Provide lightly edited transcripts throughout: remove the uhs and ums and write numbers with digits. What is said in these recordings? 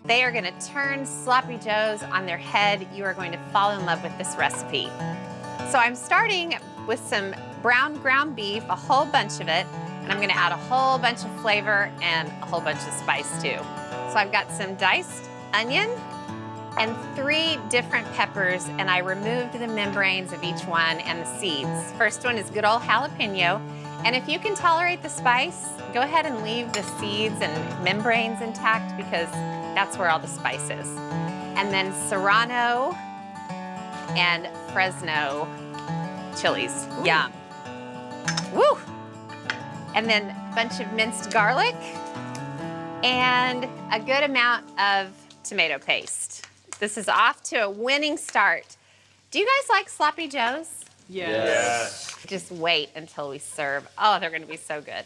They are gonna turn sloppy joes on their head. You are going to fall in love with this recipe. So I'm starting with some brown ground beef, a whole bunch of it, and I'm gonna add a whole bunch of flavor and a whole bunch of spice too. So I've got some diced onion and 3 different peppers, and I removed the membranes of each one and the seeds. First one is good old jalapeno, and if you can tolerate the spice, go ahead and leave the seeds and membranes intact because that's where all the spice is. And then Serrano and Fresno chilies. Ooh. Yum. Woo! And then a bunch of minced garlic and a good amount of tomato paste. This is off to a winning start. Do you guys like sloppy joes? Yes. Just wait until we serve. Oh, they're gonna be so good.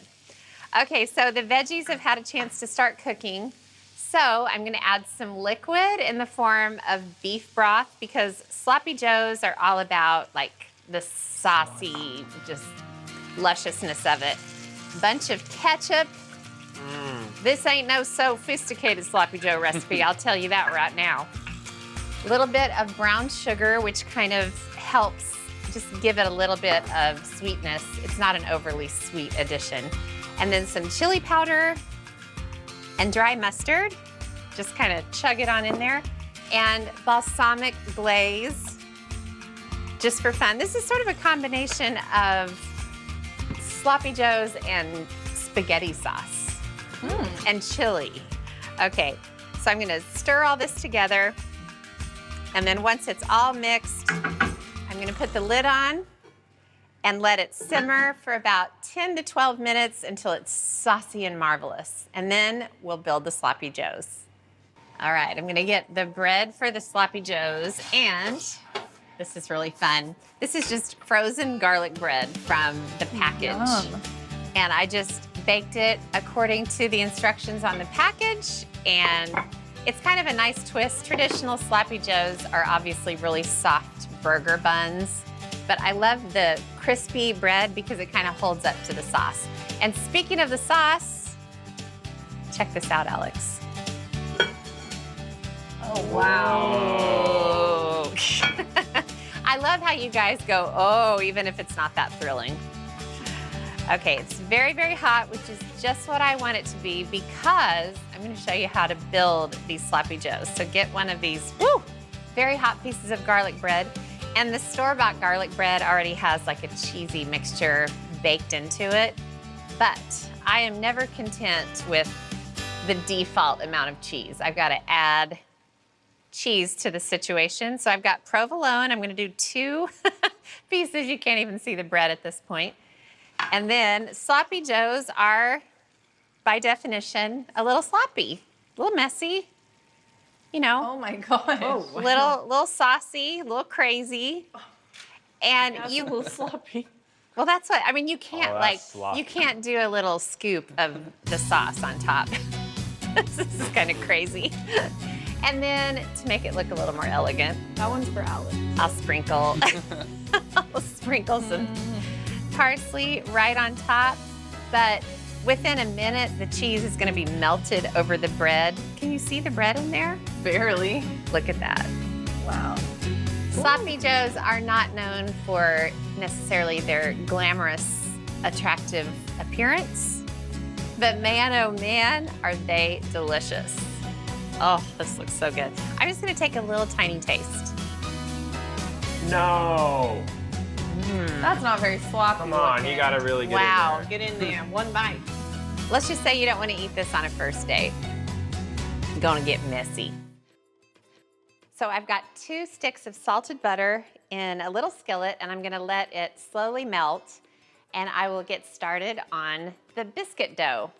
Okay, so the veggies have had a chance to start cooking. So I'm gonna add some liquid in the form of beef broth because sloppy joes are all about like the saucy, just lusciousness of it. Bunch of ketchup. This ain't no sophisticated sloppy joe recipe, I'll tell you that right now. A little bit of brown sugar, which kind of helps just give it a little bit of sweetness. It's not an overly sweet addition. And then some chili powder and dry mustard. Just kind of chug it on in there. And balsamic glaze, just for fun. This is sort of a combination of sloppy joes and spaghetti sauce and chili. Okay, so I'm gonna stir all this together. And then once it's all mixed, I'm gonna put the lid on and let it simmer for about 10 to 12 minutes until it's saucy and marvelous. And then we'll build the sloppy joes. All right, I'm gonna get the bread for the sloppy joes, and this is really fun. This is just frozen garlic bread from the package. Yum. And I just baked it according to the instructions on the package, and it's kind of a nice twist. Traditional sloppy joes are obviously really soft burger buns, but I love the crispy bread because it kind of holds up to the sauce. And speaking of the sauce, check this out, Alex. Oh, wow. I love how you guys go, oh, even if it's not that thrilling. Okay, it's very, very hot, which is just what I want it to be because I'm gonna show you how to build these sloppy joes. So get one of these, very hot pieces of garlic bread. And the store-bought garlic bread already has like a cheesy mixture baked into it. But I am never content with the default amount of cheese. I've gotta add cheese to the situation. So I've got provolone. I'm gonna do 2 pieces. You can't even see the bread at this point. And then sloppy joes are, by definition, a little sloppy, a little messy, you know. Oh my gosh. Oh, wow. Little saucy, a little crazy. And you, a little sloppy. Well, that's what, I mean, you can't sloppy. You can't do a little scoop of the sauce on top. This is kind of crazy. And then to make it look a little more elegant. That one's for Alex. I'll sprinkle some parsley right on top, but within a minute, the cheese is gonna be melted over the bread. Can you see the bread in there? Barely. Look at that. Wow. Sloppy joes are not known for necessarily their glamorous, attractive appearance, but man, oh man, are they delicious. Oh, this looks so good. I'm just gonna take a little tiny taste. No. That's not very sloppy. Come on, you gotta really get in there. Get in there, one bite. Let's just say you don't want to eat this on a first date. It's gonna get messy. So I've got 2 sticks of salted butter in a little skillet, and I'm gonna let it slowly melt, and I will get started on the biscuit dough.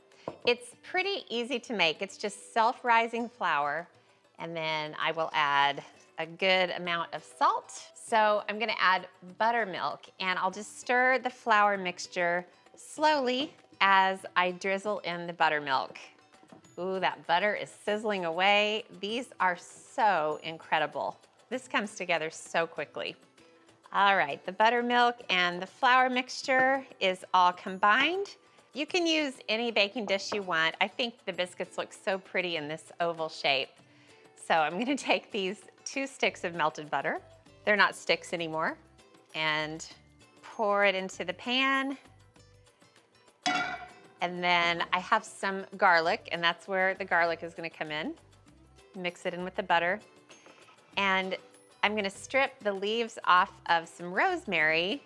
It's pretty easy to make. It's just self-rising flour, and then I will add a good amount of salt. So I'm gonna add buttermilk, and I'll just stir the flour mixture slowly as I drizzle in the buttermilk. Ooh, that butter is sizzling away. These are so incredible. This comes together so quickly. All right, the buttermilk and the flour mixture is all combined. You can use any baking dish you want. I think the biscuits look so pretty in this oval shape. So I'm gonna take these 2 sticks of melted butter. They're not sticks anymore. And pour it into the pan. And then I have some garlic, and that's where the garlic is gonna come in. Mix it in with the butter. And I'm gonna strip the leaves off of some rosemary,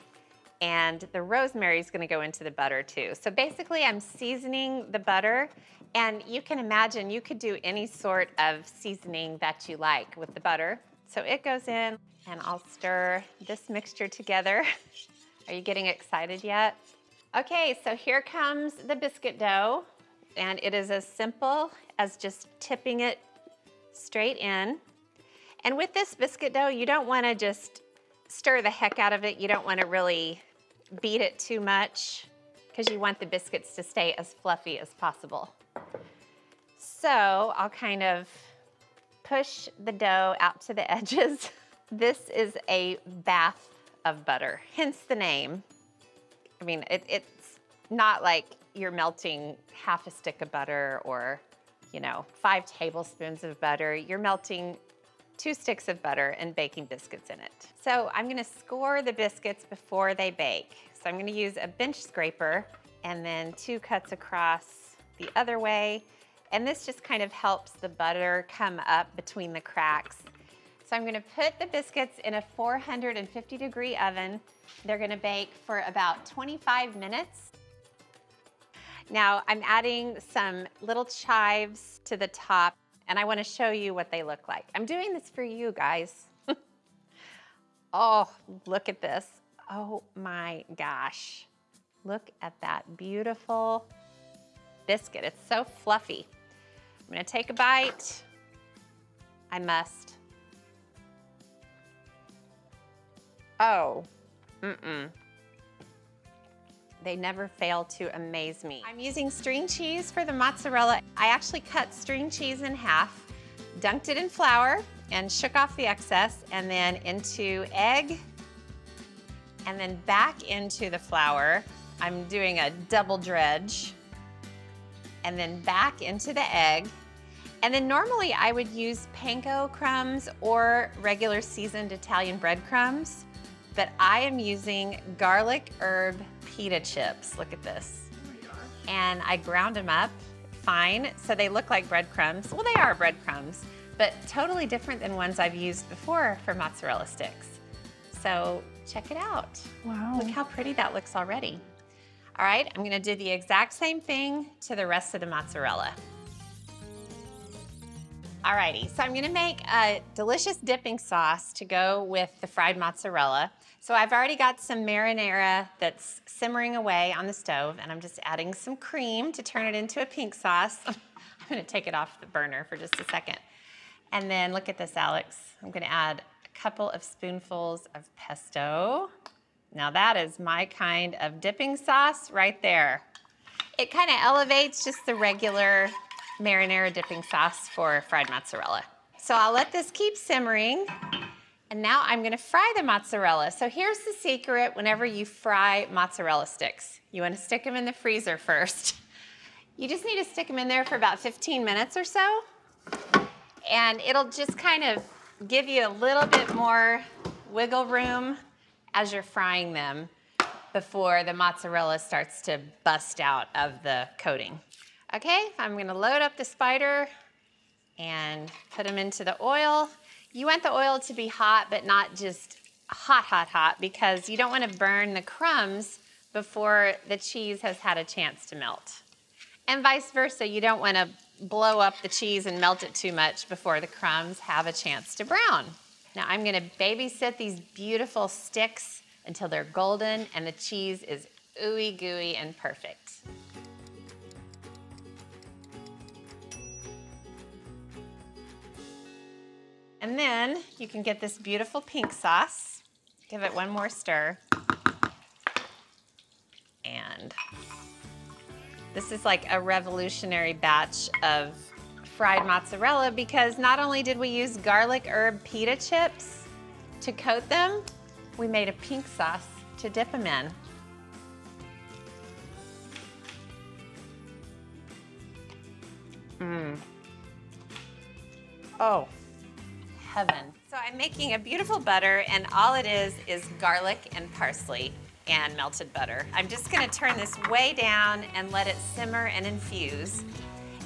and the rosemary is gonna go into the butter too. So basically I'm seasoning the butter, and you can imagine you could do any sort of seasoning that you like with the butter. So it goes in, and I'll stir this mixture together. Are you getting excited yet? Okay, so here comes the biscuit dough, and it is as simple as just tipping it straight in. And with this biscuit dough, you don't wanna just stir the heck out of it. You don't wanna really beat it too much because you want the biscuits to stay as fluffy as possible. So I'll kind of push the dough out to the edges. This is a bath of butter, hence the name. I mean, it's not like you're melting half a stick of butter or, 5 tablespoons of butter. You're melting 2 sticks of butter and baking biscuits in it. So I'm gonna score the biscuits before they bake. So I'm gonna use a bench scraper and then 2 cuts across the other way. And this just kind of helps the butter come up between the cracks. So I'm gonna put the biscuits in a 450-degree oven. They're gonna bake for about 25 minutes. Now I'm adding some little chives to the top, and I wanna show you what they look like. I'm doing this for you guys. Oh, look at this. Oh my gosh. Look at that beautiful biscuit. It's so fluffy. I'm gonna take a bite. I must. Oh, They never fail to amaze me. I'm using string cheese for the mozzarella. I actually cut string cheese in half, dunked it in flour, and shook off the excess, and then into egg, and then back into the flour. I'm doing a double dredge, and then back into the egg. And then normally I would use panko crumbs or regular seasoned Italian breadcrumbs, but I am using garlic herb pita chips. Look at this. And I ground them up fine, so they look like breadcrumbs. Well, they are breadcrumbs, but totally different than ones I've used before for mozzarella sticks. So check it out. Wow. Look how pretty that looks already. All right, I'm gonna do the exact same thing to the rest of the mozzarella. Alrighty, so I'm gonna make a delicious dipping sauce to go with the fried mozzarella. So I've already got some marinara that's simmering away on the stove, and I'm just adding some cream to turn it into a pink sauce. I'm gonna take it off the burner for just a second. And then look at this, Alex. I'm gonna add a couple of spoonfuls of pesto. Now that is my kind of dipping sauce right there. It kind of elevates just the regular marinara dipping sauce for fried mozzarella. So I'll let this keep simmering, and now I'm gonna fry the mozzarella. So here's the secret whenever you fry mozzarella sticks. You wanna stick them in the freezer first. You just need to stick them in there for about 15 minutes or so, and it'll just kind of give you a little bit more wiggle room as you're frying them before the mozzarella starts to bust out of the coating. Okay, I'm gonna load up the spider and put them into the oil. You want the oil to be hot, but not just hot, hot, hot, because you don't wanna burn the crumbs before the cheese has had a chance to melt. And vice versa, you don't wanna blow up the cheese and melt it too much before the crumbs have a chance to brown. Now I'm gonna babysit these beautiful sticks until they're golden and the cheese is ooey gooey and perfect. And then you can get this beautiful pink sauce. Give it one more stir. And this is like a revolutionary batch of fried mozzarella because not only did we use garlic herb pita chips to coat them, we made a pink sauce to dip them in. Oh, heaven. So I'm making a beautiful butter, and all it is garlic and parsley and melted butter. I'm just gonna turn this way down and let it simmer and infuse.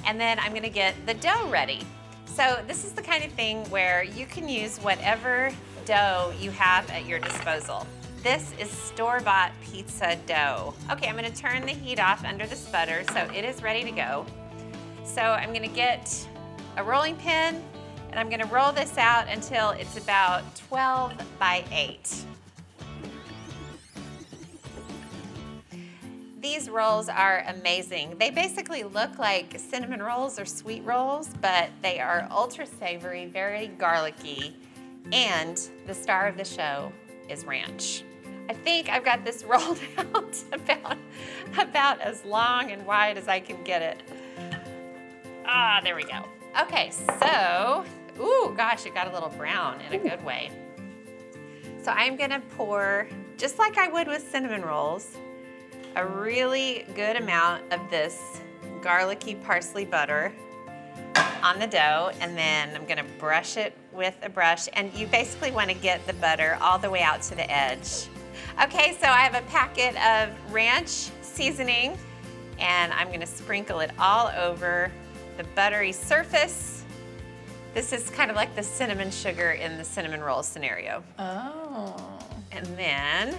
And then I'm gonna get the dough ready. So this is the kind of thing where you can use whatever dough you have at your disposal. This is store-bought pizza dough. Okay, I'm gonna turn the heat off under this butter so it is ready to go. So I'm gonna get a rolling pin and I'm gonna roll this out until it's about 12 by 8. These rolls are amazing. They basically look like cinnamon rolls or sweet rolls, but they are ultra savory, very garlicky, and the star of the show is ranch. I think I've got this rolled out about as long and wide as I can get it. Ah, there we go. Okay, so, ooh, gosh, it got a little brown in a good way. So I'm gonna pour, just like I would with cinnamon rolls, a really good amount of this garlicky parsley butter on the dough, and then I'm gonna brush it with a brush, and you basically wanna get the butter all the way out to the edge. Okay, so I have a packet of ranch seasoning, and I'm gonna sprinkle it all over the buttery surface. This is kind of like the cinnamon sugar in the cinnamon roll scenario. Oh. And then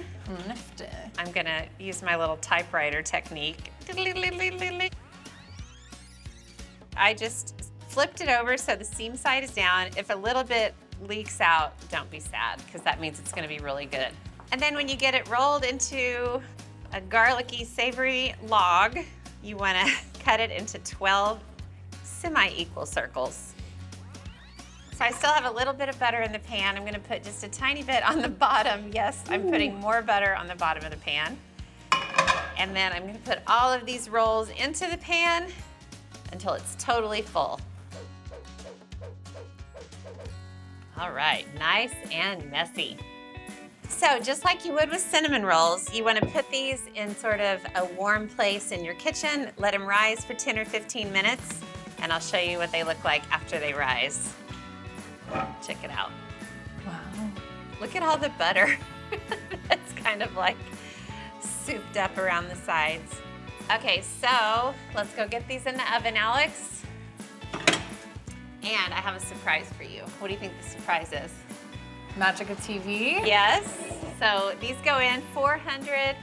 Nifty. I'm gonna use my little typewriter technique. I just flipped it over so the seam side is down. If a little bit leaks out, don't be sad, because that means it's gonna be really good. And then when you get it rolled into a garlicky, savory log, you wanna cut it into 12 semi-equal circles. So I still have a little bit of butter in the pan. I'm gonna put just a tiny bit on the bottom. Yes, I'm putting more butter on the bottom of the pan. And then I'm gonna put all of these rolls into the pan until it's totally full. All right, nice and messy. So just like you would with cinnamon rolls, you wanna put these in sort of a warm place in your kitchen, let them rise for 10 or 15 minutes, and I'll show you what they look like after they rise. Check it out. Wow. Look at all the butter. It's kind of like souped up around the sides. Okay, so let's go get these in the oven, Alex. And I have a surprise for you. What do you think the surprise is? Magic of TV? Yes. So these go in 400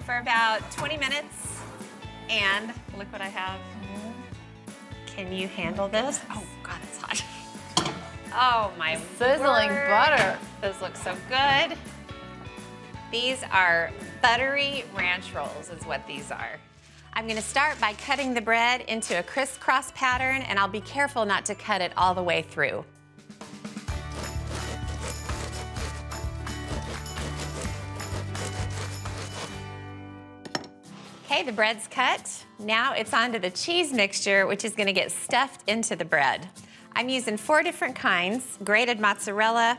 for about 20 minutes. And look what I have. Can you handle this? Oh God, it's hot. Oh my Sizzling word. butter. Those look so good. These are buttery ranch rolls is what these are. I'm gonna start by cutting the bread into a crisscross pattern, and I'll be careful not to cut it all the way through. Okay, the bread's cut. Now it's onto the cheese mixture, which is gonna get stuffed into the bread. I'm using 4 different kinds: grated mozzarella,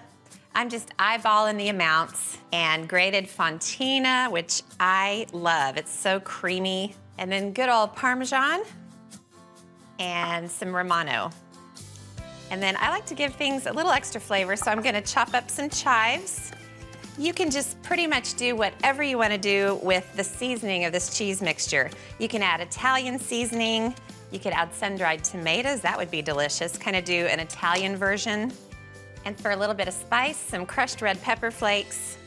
I'm just eyeballing the amounts, and grated fontina, which I love. It's so creamy. And then good old Parmesan and some Romano. And then I like to give things a little extra flavor, so I'm gonna chop up some chives. You can just pretty much do whatever you wanna do with the seasoning of this cheese mixture. You can add Italian seasoning. You could add sun-dried tomatoes. That would be delicious. Kind of do an Italian version. And for a little bit of spice, some crushed red pepper flakes.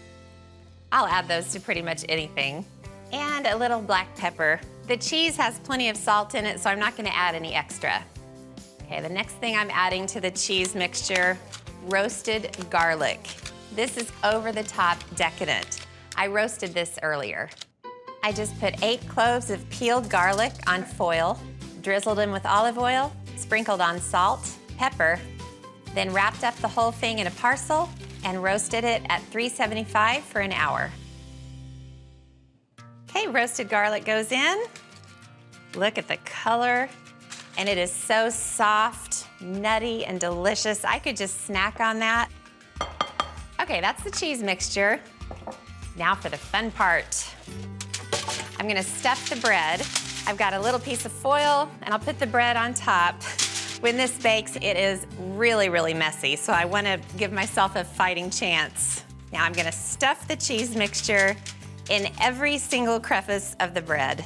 I'll add those to pretty much anything. And a little black pepper. The cheese has plenty of salt in it, so I'm not gonna add any extra. Okay, the next thing I'm adding to the cheese mixture, roasted garlic. This is over the top decadent. I roasted this earlier. I just put 8 cloves of peeled garlic on foil, drizzled them with olive oil, sprinkled on salt, pepper, then wrapped up the whole thing in a parcel and roasted it at 375 for an hour. Okay, roasted garlic goes in. Look at the color. And it is so soft, nutty, and delicious. I could just snack on that. Okay, that's the cheese mixture. Now for the fun part. I'm gonna stuff the bread. I've got a little piece of foil, and I'll put the bread on top. When this bakes, it is really, really messy, so I want to give myself a fighting chance. Now I'm going to stuff the cheese mixture in every single crevice of the bread.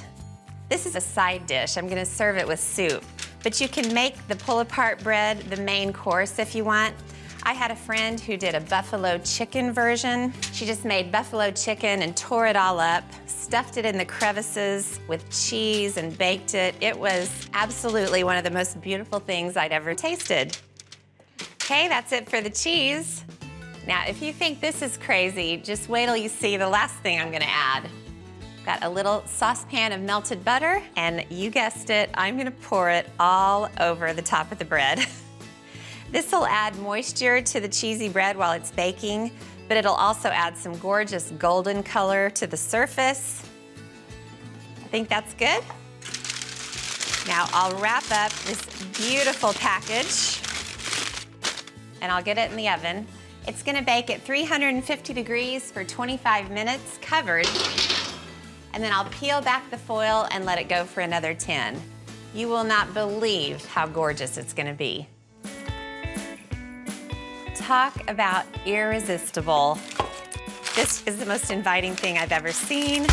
This is a side dish. I'm going to serve it with soup, but you can make the pull-apart bread the main course if you want. I had a friend who did a buffalo chicken version. She just made buffalo chicken and tore it all up, stuffed it in the crevices with cheese and baked it. It was absolutely one of the most beautiful things I'd ever tasted. Okay, that's it for the cheese. Now, if you think this is crazy, just wait till you see the last thing I'm gonna add. Got a little saucepan of melted butter, and you guessed it, I'm gonna pour it all over the top of the bread. This will add moisture to the cheesy bread while it's baking, but it'll also add some gorgeous golden color to the surface. I think that's good. Now I'll wrap up this beautiful package and I'll get it in the oven. It's gonna bake at 350 degrees for 25 minutes covered, and then I'll peel back the foil and let it go for another 10. You will not believe how gorgeous it's gonna be. Talk about irresistible. This is the most inviting thing I've ever seen.